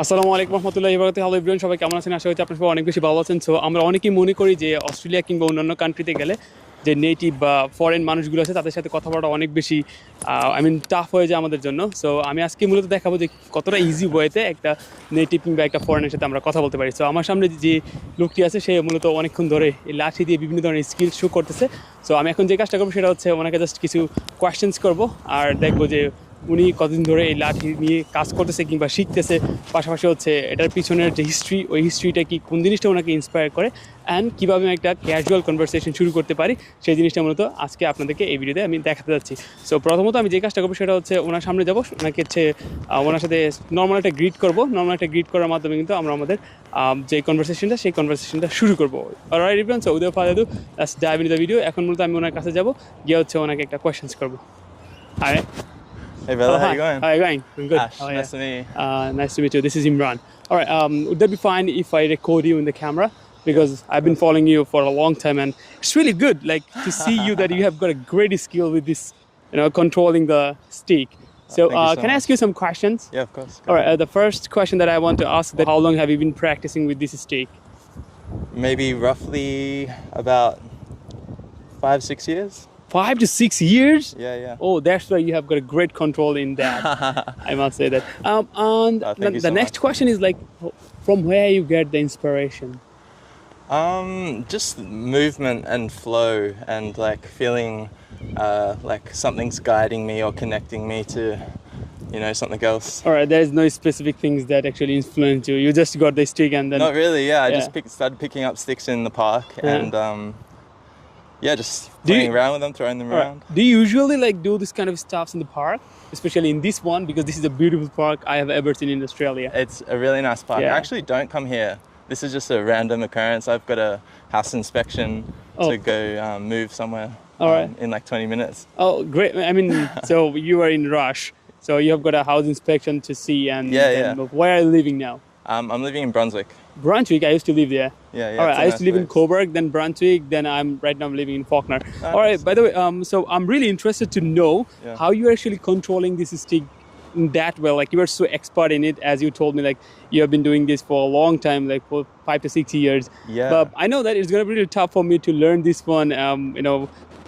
আসসালামু আলাইকুম রহমতুল্লাহি ওয়া বারাকাতুহু। হ্যালো এভরিওয়ান, সবাই কেমন আছেন? আশা করি আপনারা সবাই অনেক বেশি ভালো আছেন। সো আমরা অনেকেই মনে করি যে অস্ট্রেলিয়া কিংবা অন্যান্য কান্ট্রিতে গেলে যে নেটিভ বা ফরেন মানুষগুলো আছে তাদের সাথে কথা বলাটা অনেক বেশি টাফ হয়ে যায় আমাদের জন্য। সো আমি আজকে মূলত দেখাবো যে কতটা ইজি ওয়েতে একটা নেটিভ কিংবা একটা ফরেনের সাথে আমরা কথা বলতে পারি। সো আমার সামনে যে লোকটি আছে সে মূলত অনেকক্ষণ ধরে এই লাঠি দিয়ে বিভিন্ন ধরনের স্কিল শো করতেছে। সো আমি এখন যে কাজটা করবো সেটা হচ্ছে ওনাকে জাস্ট কিছু কোয়েশ্চেন্স করবো আর দেখবো যে উনি কতদিন ধরে এই লাঠি নিয়ে কাজ করতেছে কিংবা শিখতেছে, পাশাপাশি হচ্ছে এটার পিছনের যে হিস্ট্রি, ওই হিস্ট্রিটা কি, কোন জিনিসটা ওনাকে ইন্সপায়ার করে, অ্যান্ড কীভাবে আমি একটা ক্যাজুয়াল কনভারসেশন শুরু করতে পারি, সেই জিনিসটা মূলত আজকে আপনাদেরকে এই ভিডিওতে আমি দেখাতে যাচ্ছি। সো প্রথমত আমি যে কাজটা করবো সেটা হচ্ছে ওনার সামনে যাবো, ওনাকে হচ্ছে ওনার সাথে নর্মাল একটা গ্রিট করবো। নর্মাল একটা গ্রিট করার মাধ্যমে কিন্তু আমরা আমাদের যে কনভারসেশনটা সেই কনভারসেশনটা শুরু করবো। Alright everyone, so without further ado, let's dive into the video. এখন মূলত আমি ওনার কাছে যাবো, গিয়ে হচ্ছে ওনাকে একটা কোয়েশ্চেন্স করবো। High. Hey brother, how Hi. you going? How are you going? I'm good. Ash, nice to meet you. Nice to meet you. This is Imran. All right. Would that be fine if I record you in the camera? Because I've been following you for a long time, and it's really good, like, to see you that you have got a great skill with this, controlling the stick. So, Thank you so can I much. ask you some questions? Yeah, of course. All right. The first question that I want to ask: that how long have you been practicing with this stick? Maybe roughly about 5-6 years. 5 to 6 years. Yeah. Oh, that's why you have got a great control in that. I must say that. And Thank you the so next much. question is like, from where you get the inspiration? Just movement and flow and like feeling like something's guiding me or connecting me to, something else. All right, there is no specific things that actually influence you. You just got the stick and then. Not really, yeah. I Yeah. just started picking up sticks in the park Yeah. and just Do you- playing around with them, throwing them All right. around. Do you usually like do this kind of stuff in the park, especially in this one, because this is a beautiful park I have ever seen in Australia? It's a really nice park. Yeah. I actually don't come here. This is just a random occurrence. I've got a house inspection Oh. to go move somewhere All right. in like 20 minutes. Oh, great! I mean, so you are in rush, so you have got a house inspection to see, and Yeah, then yeah. Where are you living now? I'm living in Brunswick. Brunswick. I used to live there. Yeah. All right. it's a I used to nice live in place. Coburg, then Brunswick, then I'm right now living in Faulkner. All right. nice. By the way, so I'm really interested to know Yeah. how you're actually controlling this stick that well. Like, you are so expert in it, as you told me. Like, you have been doing this for a long time, like for 5 to 6 years. Yeah. But I know that it's gonna be really tough for me to learn this one.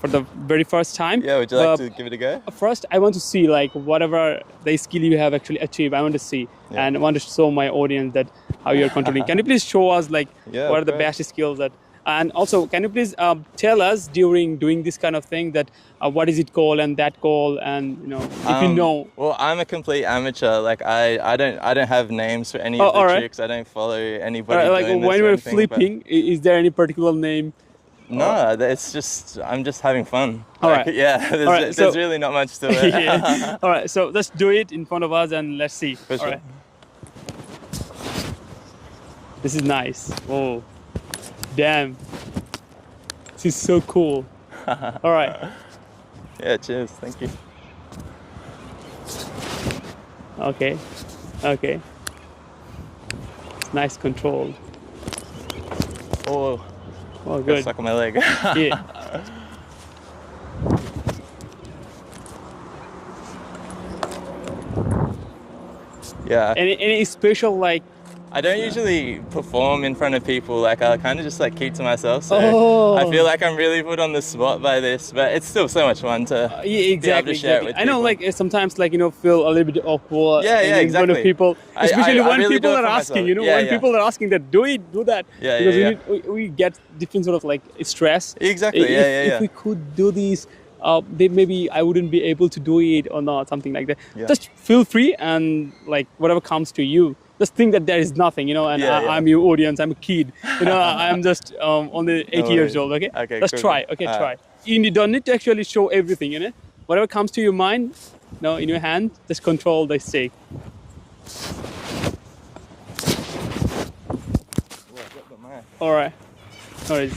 For the very first time. Yeah, would you like But to give it a go? First, I want to see like whatever the skill you have actually achieved. I want to see, Yeah. and I want to show my audience that how you're controlling. Can you please show us like Yeah, what are the great. best skills that? And also, can you please tell us during doing this kind of thing that what is it called and that called, and if you know. Well, I'm a complete amateur. Like I don't have names for any Oh, of the alright. tricks. I don't follow anybody Like doing this when or we're anything, flipping, is there any particular name? but no, it's just I'm just having fun. Alright. Like, yeah, there's, Alright, there's so- really not much to it. Yeah. All right, so let's do it in front of us and let's see. For All sure. right. This is nice. Oh, damn. This is so cool. All right. Yeah, cheers. Thank you. Okay. It's nice control. Oh, Oh, got good. stuck on my leg. Yeah. Yeah. Any special like? I don't usually perform in front of people. Like I kind of just like keep to myself. So Oh. I feel like I'm really put on the spot by this, but it's still so much fun to Yeah, be able exactly. to share it exactly. with I know, people. like sometimes, like feel a little bit awkward. Yeah, in front of exactly. people, I especially when really people do it are for asking. myself. Yeah, when yeah. people are asking that, do that. Yeah, because yeah, we get different sort of like stress. Exactly. If, Yeah. if we could do these, then maybe I wouldn't be able to do it or not, something like that. Yeah. Just feel free and like whatever comes to you. Just think that there is nothing, and Yeah, yeah. I'm your audience. I'm a kid, I'm just only 8 years worries. old. Okay, Okay, let's cool, try. cool. Okay, Alright. try. You don't need to actually show everything, Whatever comes to your mind, in your hand, just control the stick. All right. No worries.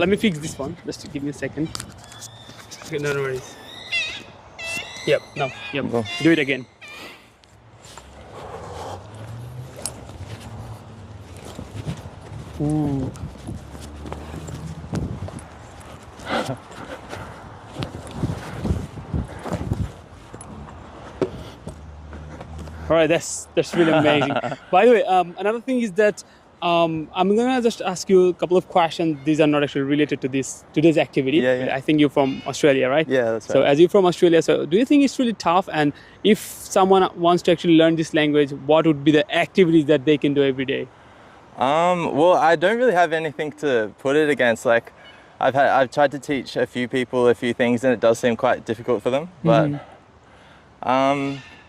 Let me fix this one. Just give me a second. Okay, no worries. Yep. No. Yep. Go. Do it again. Ooh. All right, that's really amazing. By the way, another thing is that I'm gonna just ask you a couple of questions. These are not actually related to today's activity. Yeah, yeah. I think you're from Australia, right? Yeah, that's So right. as you're from Australia, so do you think it's really tough? And if someone wants to actually learn this language, what would be the activities that they can do every day? Well, I don't really have anything to put it against. Like, I've tried to teach a few people a few things, and it does seem quite difficult for them. But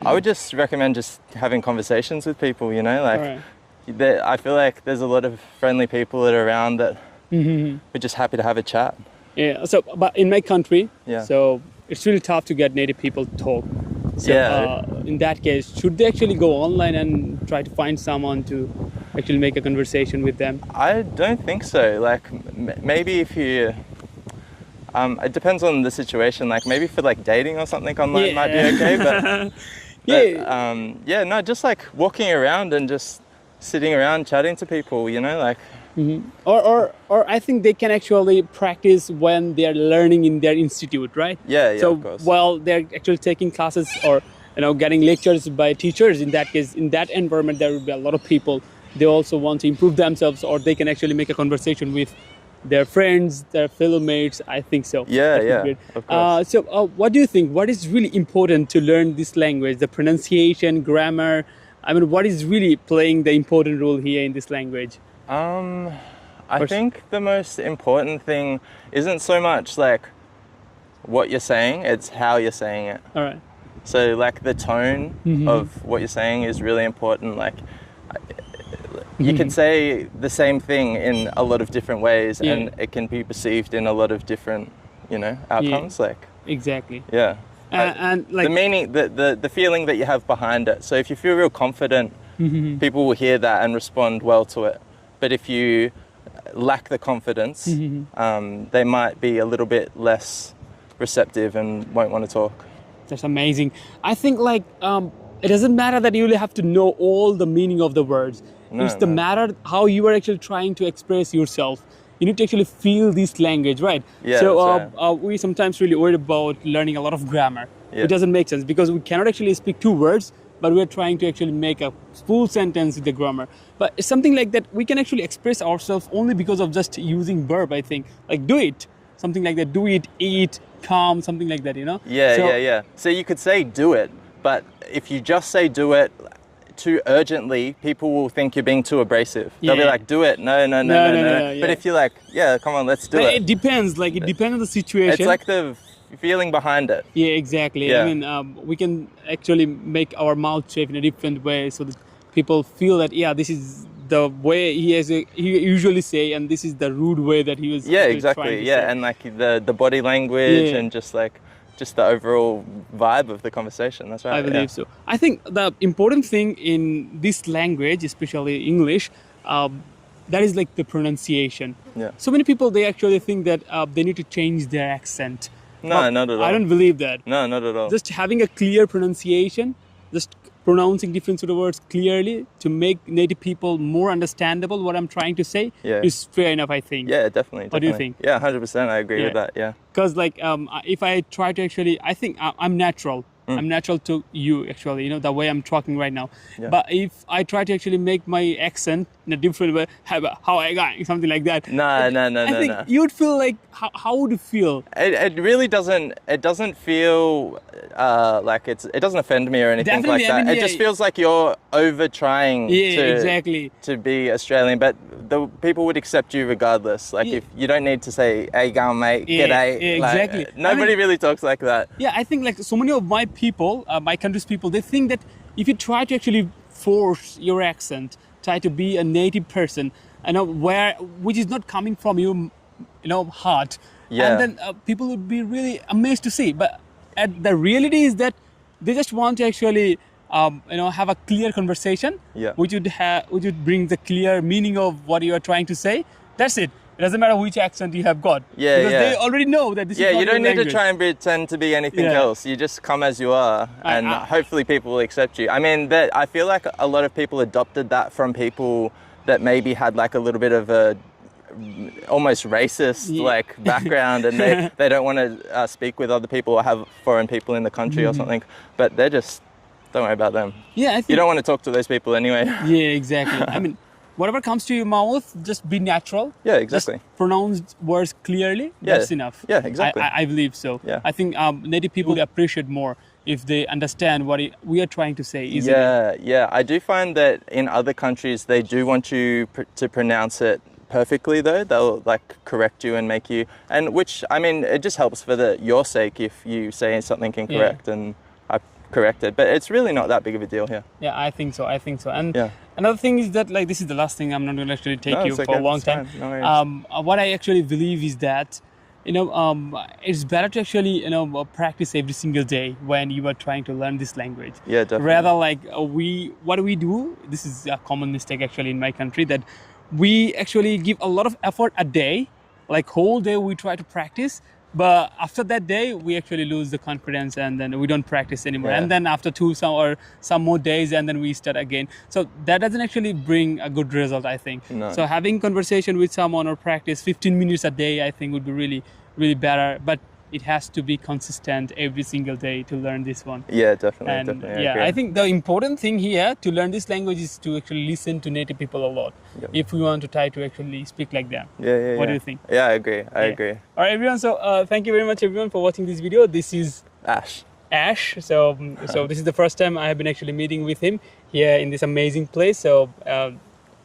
I would just recommend just having conversations with people. You know, like Alright. I feel like there's a lot of friendly people that are around that we're just happy to have a chat. Yeah. So, but in my country, Yeah. so it's really tough to get native people to talk. So, Yeah. in that case, should they actually go online and try to find someone to actually make a conversation with them? I don't think so. Like, maybe if you, it depends on the situation. Like, maybe for like dating or something online might be okay. But yeah, no, just like walking around and just sitting around chatting to people. You know, like. Or I think they can actually practice when they're learning in their institute, right? Yeah, So of course. while they're actually taking classes or getting lectures by teachers, in that case, in that environment, there will be a lot of people. They also want to improve themselves, or they can actually make a conversation with their friends, their fellow mates. I think so. Yeah, That would be yeah, great. of course. So what do you think? What is really important to learn this language? The pronunciation, grammar. I mean, what is really playing the important role here in this language? I think the most important thing isn't so much like what you're saying, it's how you're saying it. All right. So like the tone of what you're saying is really important. Like you could say the same thing in a lot of different ways and it can be perceived in a lot of different, outcomes. Like, Exactly. yeah. And like The meaning, the feeling that you have behind it. So if you feel real confident, people will hear that and respond well to it. But if you lack the confidence, they might be a little bit less receptive and won't want to talk. that's amazing. I think like it doesn't matter that you really have to know all the meaning of the words. It's the matter how you are actually trying to express yourself. You need to actually feel this language, right? Yeah, So that's we sometimes really worried about learning a lot of grammar. Yeah. It doesn't make sense because we cannot actually speak two words, but we're trying to actually make a full sentence with the grammar. But it's something like that we can actually express ourselves only because of just using verb, I think. Like do it, something like that. Do it, eat, come, something like that, Yeah. So you could say do it, but if you just say do it too urgently, people will think you're being too abrasive. They'll be Yeah. like, do it, no. No, But yeah. if you're like, yeah, come on, let's do But it. it depends, like it depends on the situation. It's like the feeling behind it. Yeah, exactly. Yeah. I mean, we can actually make our mouth shape in a different way so that people feel that, this is the way he usually say, and this is the rude way that he was. Yeah, actually exactly. trying to Yeah, say. and like the body language Yeah. and just the overall vibe of the conversation. That's right. I believe so. I think the important thing in this language, especially English, that is like the pronunciation. Yeah. So many people, they actually think that they need to change their accent. No, But not at all. I don't believe that. No, not at all. Just having a clear pronunciation, just pronouncing different sort of words clearly to make native people more understandable what I'm trying to say is fair enough, I think. Yeah, definitely. What do you think? Yeah, 100%. I agree with that. Yeah. Because like if I try to actually, I think I'm natural. I'm natural to you actually, the way I'm talking right now. Yeah. But if I try to actually make my accent in a different way, how I got something like that. No. I think you'd feel like, how would you feel? It really doesn't. It doesn't feel like it doesn't offend me or anything Definitely, like that. I mean, It just feels like you're over trying exactly. to be Australian, but the people would accept you regardless. Like if you don't need to say, "Hey, go on, mate, g'day." Yeah, Like, exactly. nobody really talks like that. Yeah, I think like so many of my people, my country's people, they think that if you try to actually force your accent, try to be a native person, which is not coming from your, heart, Yeah. and then people would be really amazed to see. But the reality is that they just want to actually, have a clear conversation, Yeah. which would bring the clear meaning of what you are trying to say. That's it. It doesn't matter which accent you have got. Yeah, because yeah. they already know that this is Yeah, not you don't your need to language. try and pretend to be anything Yeah. else. You just come as you are, and hopefully people will accept you. I mean, I feel like a lot of people adopted that from people that maybe had like a little bit of a almost racist background, and they don't want to speak with other people or have foreign people in the country or something. But they're just don't worry about them. Yeah, I think You don't want to talk to those people anyway. Yeah, exactly. I mean, whatever comes to your mouth, just be natural. Yeah, exactly. Just pronounce words clearly. Yeah. That's enough. Yeah, exactly. I believe so. Yeah. I think native people appreciate more if they understand what we are trying to say easily. Yeah. I do find that in other countries they do want you to pronounce it perfectly though. They'll like correct you and make you, and which I mean it just helps for your sake if you say something incorrect and I correct it. But it's really not that big of a deal here. Yeah, I think so. And Yeah. another thing is that like this is the last thing. I'm not going to actually take No, you it's for okay, a long it's time. fine. No worries. What I actually believe is that it's better to actually practice every single day when you are trying to learn this language. Yeah, definitely. Rather like what we do. This is a common mistake actually in my country, that we actually give a lot of effort a day, like whole day we try to practice. But after that day, we actually lose the confidence and then we don't practice anymore. Yeah. And then after some more days, and then we start again. So that doesn't actually bring a good result, I think. No. So having conversation with someone or practice 15 minutes a day, I think would be really, really better. But it has to be consistent every single day to learn this one. Yeah, definitely. And definitely. yeah, agree. I think the important thing here to learn this language is to actually listen to native people a lot. Yep. If we want to try to actually speak like them. Yeah. What do you think? Yeah, I agree. I Yeah. agree. All right, everyone. So thank you very much, everyone, for watching this video. This is Ash. Ash. So this is the first time I have been actually meeting with him here in this amazing place. So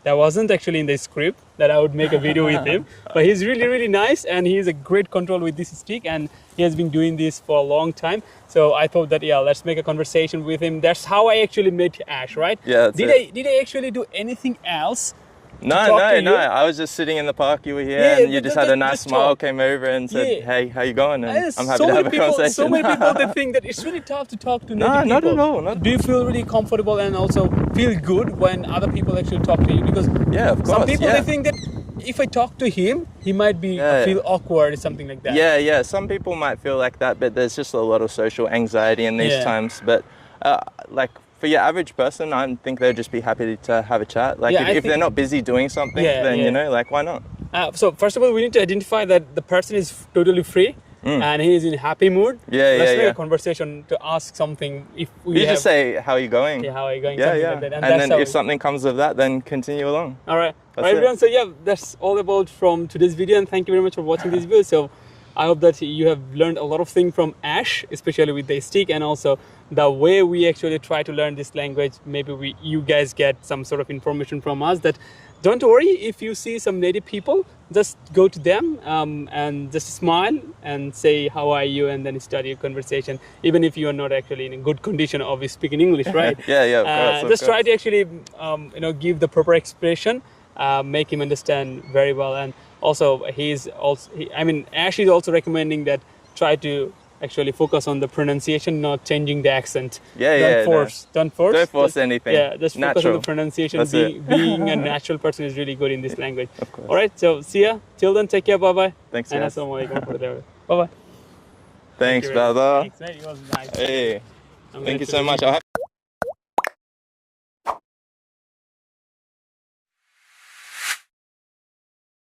that wasn't actually in the script that I would make a video with him, but he's really, really nice, and he's a great control with this stick, and he has been doing this for a long time. So I thought that let's make a conversation with him. That's how I actually met Ash, right? Yeah, that's it. Did I actually do anything else? No. talk to you? I was just sitting in the park. You were here, Yeah, and you just had a nice just smile, talk. came over and said, Yeah. "Hey, how you going?" And Yes, I'm happy to have a conversation. So many people they think that it's really tough to talk to native people. not at all. Not Do you feel really comfortable and also feel good when other people actually talk to you? Because Yeah, of course. some people yeah. they think that if I talk to him, he might be Yeah. feel awkward or something like that. Yeah. Some people might feel like that, but there's just a lot of social anxiety in these Yeah. times. But like for your average person, I think they'd just be happy to have a chat. Like Yeah, I if they're think- not busy doing something, Yeah, then yeah. like why not? So first of all, we need to identify that the person is totally free and he is in a happy mood. Yeah, Let's yeah, make yeah. a conversation to ask something. If we You have, just say, "How are you going?" yeah, how are you going? Yeah, something yeah. like that. And that's then how if something comes of that, then continue along. All right. That's All right, it. everyone. So yeah, that's all about from today's video, and thank you very much for watching this video. So I hope that you have learned a lot of things from Ash, especially with the stick, and also the way we actually try to learn this language. Maybe you guys get some sort of information from us that don't worry if you see some native people, just go to them and just smile and say how are you, and then start your conversation, even if you are not actually in a good condition of speaking English, right? Yeah, of course. of Just try course. to actually give the proper expression, make him understand very well. And also Ash is also recommending that try to actually focus on the pronunciation, not changing the accent. Don't force Don't just, force anything. Yeah, just focus on Natural. the pronunciation. That's it. Being a natural person is really good in this language. Of course. All right, so see ya. Till then, take care. Bye bye. Thanks, And guys. assalamualaikum warahmatullahi wabarakatuh. Bye bye. Thanks, brother. Thanks, mate. It was nice. Hey, I'm thank going you to so the- much.